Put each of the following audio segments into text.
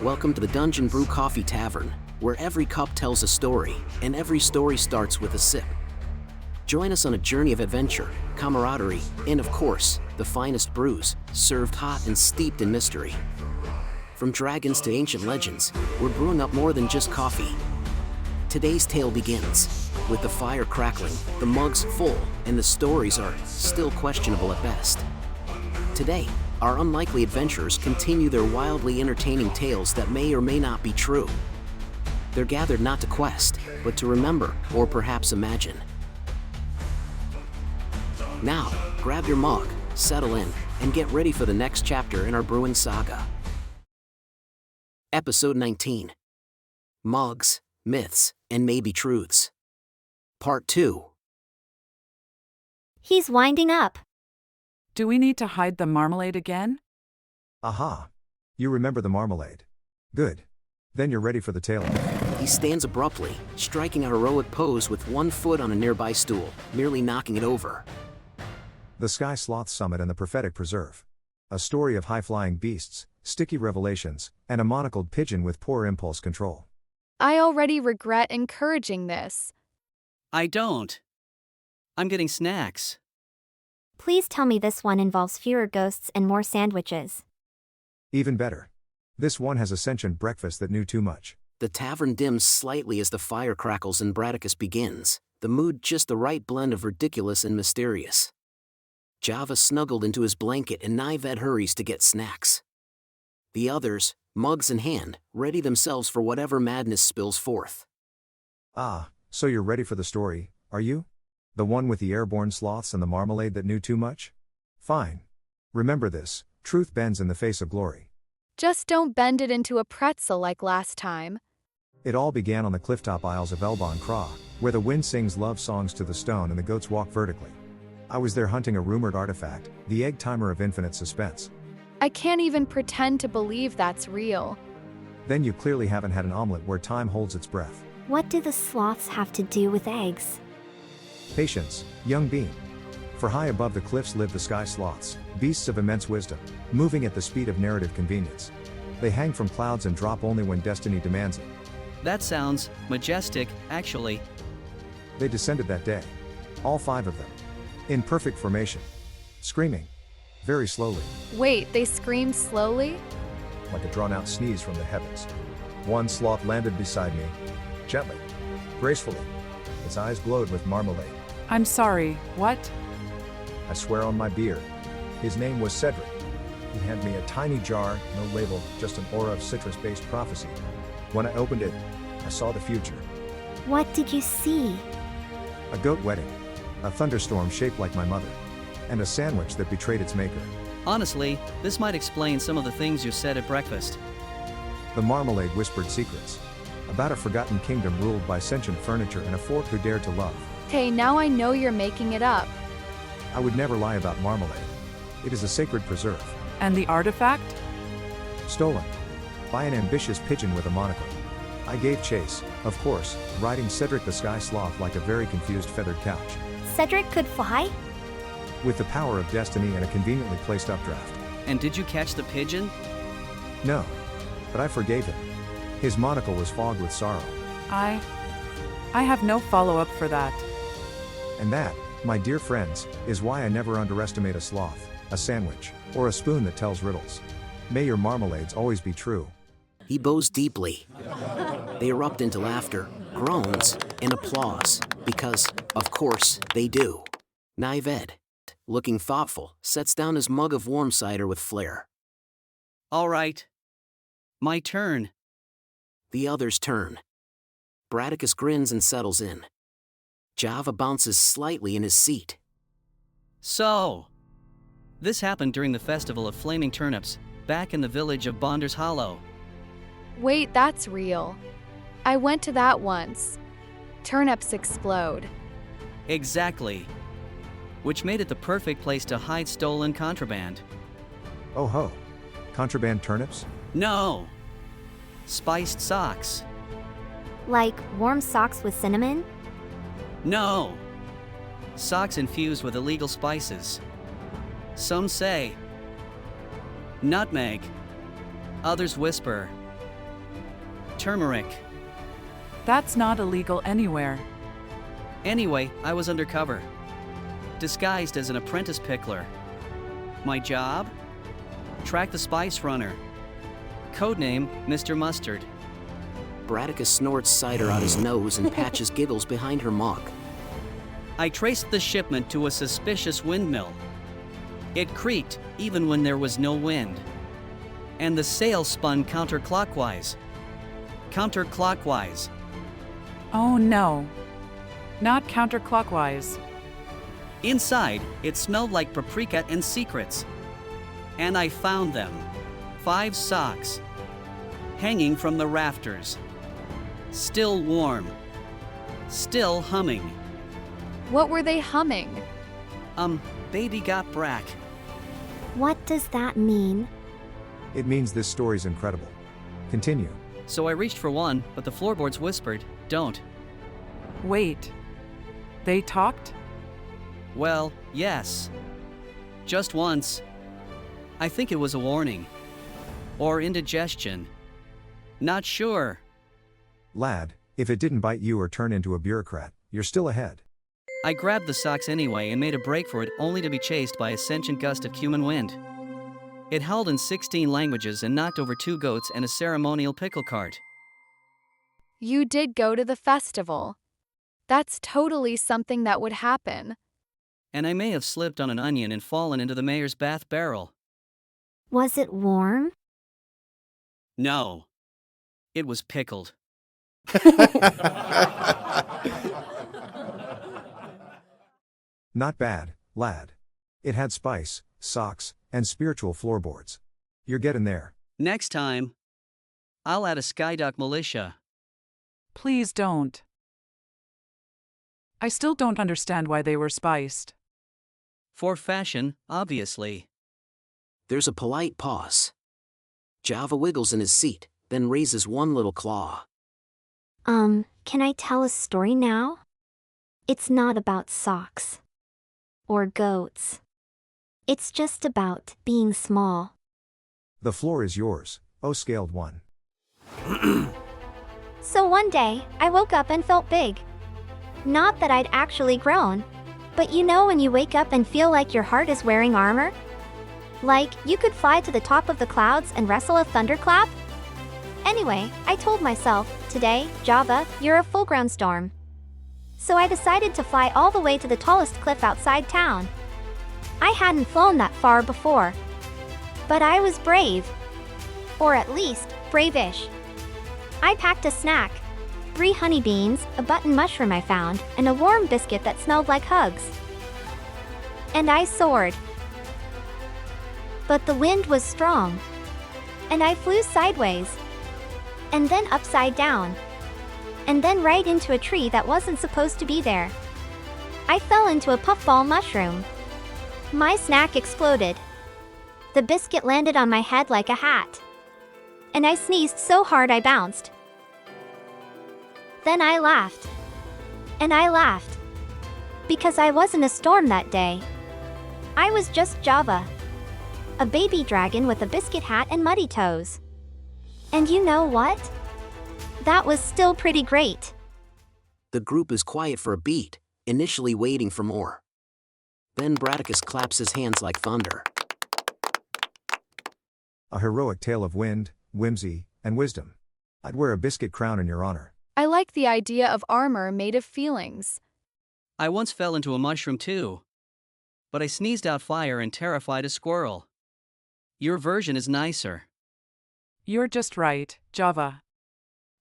Welcome to the Dungeon Brew Coffee Tavern, where every cup tells a story, and every story starts with a sip. Join us on a journey of adventure, camaraderie, and of course, the finest brews, served hot and steeped in mystery. From dragons to ancient legends, we're brewing up more than just coffee. Today's tale begins with the fire crackling, the mugs full, and the stories are still questionable at best. Today, our unlikely adventurers continue their wildly entertaining tales that may or may not be true. They're gathered not to quest, but to remember, or perhaps imagine. Now, grab your mug, settle in, and get ready for the next chapter in our brewing saga. Episode 19. Mugs, Myths, and Maybe Truths. Part 2. He's winding up. Do we need to hide the marmalade again? Aha! You remember the marmalade. Good. Then you're ready for the tale. He stands abruptly, striking a heroic pose with one foot on a nearby stool, merely knocking it over. The Sky Sloth Summit and the Prophetic Preserve. A story of high-flying beasts, sticky revelations, and a monocled pigeon with poor impulse control. I already regret encouraging this. I don't. I'm getting snacks. Please tell me this one involves fewer ghosts and more sandwiches. Even better. This one has a sentient breakfast that knew too much. The tavern dims slightly as the fire crackles and Bradicus begins, the mood just the right blend of ridiculous and mysterious. Java snuggled into his blanket and Nived hurries to get snacks. The others, mugs in hand, ready themselves for whatever madness spills forth. Ah, so you're ready for the story, are you? The one with the airborne sloths and the marmalade that knew too much? Fine. Remember this, truth bends in the face of glory. Just don't bend it into a pretzel like last time. It all began on the clifftop isles of Elbon Craw, where the wind sings love songs to the stone and the goats walk vertically. I was there hunting a rumored artifact, the egg timer of infinite suspense. I can't even pretend to believe that's real. Then you clearly haven't had an omelet where time holds its breath. What do the sloths have to do with eggs? Patience, young being. For high above the cliffs live the sky sloths, beasts of immense wisdom, moving at the speed of narrative convenience. They hang from clouds and drop only when destiny demands it. That sounds majestic, actually. They descended that day. All 5 of them. In perfect formation. Screaming. Very slowly. Wait, they screamed slowly? Like a drawn-out sneeze from the heavens. One sloth landed beside me. Gently. Gracefully. Its eyes glowed with marmalade. I'm sorry, what? I swear on my beard. His name was Cedric. He handed me a tiny jar, no label, just an aura of citrus-based prophecy. When I opened it, I saw the future. What did you see? A goat wedding. A thunderstorm shaped like my mother. And a sandwich that betrayed its maker. Honestly, this might explain some of the things you said at breakfast. The marmalade whispered secrets. About a forgotten kingdom ruled by sentient furniture and a fork who dared to love. Hey, now I know you're making it up. I would never lie about marmalade. It is a sacred preserve. And the artifact? Stolen. By an ambitious pigeon with a monocle. I gave chase, of course, riding Cedric the Sky Sloth like a very confused feathered couch. Cedric could fly? With the power of destiny and a conveniently placed updraft. And did you catch the pigeon? No. But I forgave him. His monocle was fogged with sorrow. I have no follow-up for that. And that, my dear friends, is why I never underestimate a sloth, a sandwich, or a spoon that tells riddles. May your marmalades always be true. He bows deeply. They erupt into laughter, groans, and applause, because, of course, they do. Nived, looking thoughtful, sets down his mug of warm cider with flair. All right. My turn. The others turn. Bradicus grins and settles in. Java bounces slightly in his seat. So, this happened during the festival of flaming turnips, back in the village of Bonder's Hollow. Wait, that's real. I went to that once. Turnips explode. Exactly. Which made it the perfect place to hide stolen contraband. Oh ho. Contraband turnips? No! Spiced socks. Like warm socks with cinnamon? No! Socks infused with illegal spices. Some say nutmeg. Others whisper turmeric. That's not illegal anywhere. Anyway, I was undercover, disguised as an apprentice pickler. My job? Track the spice runner. Codename Mr. Mustard. Bradicus snorts cider out his nose and Patches giggles behind her mug. I traced the shipment to a suspicious windmill. It creaked even when there was no wind. And the sail spun counterclockwise. Counterclockwise. Oh no. Not counterclockwise. Inside, it smelled like paprika and secrets. And I found them. 5 socks. Hanging from the rafters. Still warm. Still humming. What were they humming? Baby got brack. What does that mean? It means this story's incredible. Continue. So I reached for one, but the floorboards whispered, "Don't." Wait. They talked? Well, yes. Just once. I think it was a warning. Or indigestion. Not sure. Lad, if it didn't bite you or turn into a bureaucrat, you're still ahead. I grabbed the socks anyway and made a break for it, only to be chased by a sentient gust of cumin wind. It howled in 16 languages and knocked over 2 goats and a ceremonial pickle cart. You did go to the festival. That's totally something that would happen. And I may have slipped on an onion and fallen into the mayor's bath barrel. Was it warm? No. It was pickled. Not bad, lad. It had spice, socks, and spiritual floorboards. You're getting there. Next time, I'll add a Skyduck militia. Please don't. I still don't understand why they were spiced. For fashion, obviously. There's a polite pause. Java wiggles in his seat, then raises one little claw. Can I tell a story now? It's not about socks. Or goats. It's just about being small. The floor is yours, oh scaled one. So one day, I woke up and felt big. Not that I'd actually grown. But you know when you wake up and feel like your heart is wearing armor? Like, you could fly to the top of the clouds and wrestle a thunderclap? Anyway, I told myself, today, Java, you're a full-grown storm. So I decided to fly all the way to the tallest cliff outside town. I hadn't flown that far before. But I was brave. Or at least, brave-ish. I packed a snack. 3 honeybeans, a button mushroom I found, and a warm biscuit that smelled like hugs. And I soared. But the wind was strong. And I flew sideways. And then upside down. And then right into a tree that wasn't supposed to be there. I fell into a puffball mushroom. My snack exploded. The biscuit landed on my head like a hat. And I sneezed so hard I bounced. Then I laughed. And I laughed. Because I wasn't a storm that day. I was just Java. A baby dragon with a biscuit hat and muddy toes. And you know what? That was still pretty great. The group is quiet for a beat, initially waiting for more. Then Bradicus claps his hands like thunder. A heroic tale of wind, whimsy, and wisdom. I'd wear a biscuit crown in your honor. I like the idea of armor made of feelings. I once fell into a mushroom too. But I sneezed out fire and terrified a squirrel. Your version is nicer. You're just right, Java.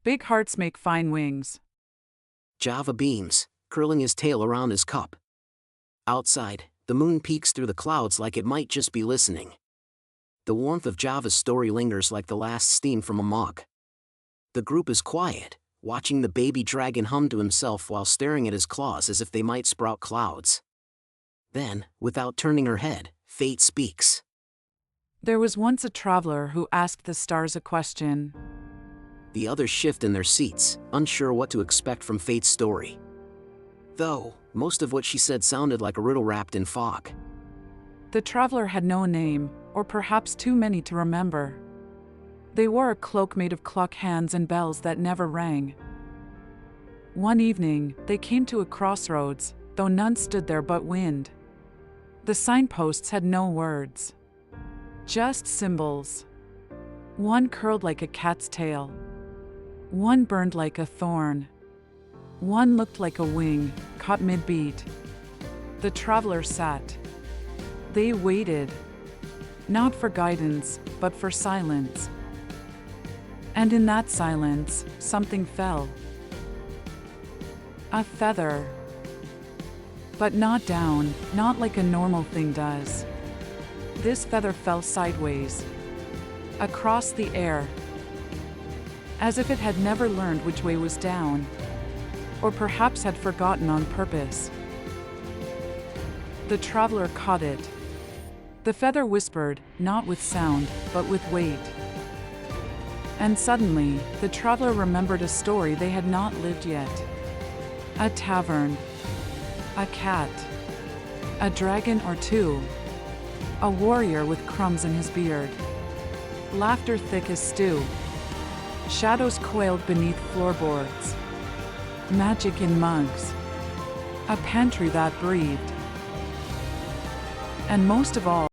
Big hearts make fine wings. Java beams, curling his tail around his cup. Outside, the moon peeks through the clouds like it might just be listening. The warmth of Java's story lingers like the last steam from a mug. The group is quiet, watching the baby dragon hum to himself while staring at his claws as if they might sprout clouds. Then, without turning her head, Fate speaks. There was once a traveler who asked the stars a question. The others shift in their seats, unsure what to expect from Fate's story. Though, most of what she said sounded like a riddle wrapped in fog. The traveler had no name, or perhaps too many to remember. They wore a cloak made of clock hands and bells that never rang. One evening, they came to a crossroads, though none stood there but wind. The signposts had no words, just symbols. One curled like a cat's tail. One burned like a thorn. One looked like a wing, caught mid-beat. The traveler sat. They waited, not for guidance, but for silence. And in that silence, something fell. A feather. But not down, not like a normal thing does. This feather fell sideways, across the air, as if it had never learned which way was down, or perhaps had forgotten on purpose. The traveler caught it. The feather whispered, not with sound, but with weight. And suddenly, the traveler remembered a story they had not lived yet. A tavern, a cat, a dragon or two, a warrior with crumbs in his beard, laughter thick as stew, shadows coiled beneath floorboards, magic in mugs, a pantry that breathed, and most of all,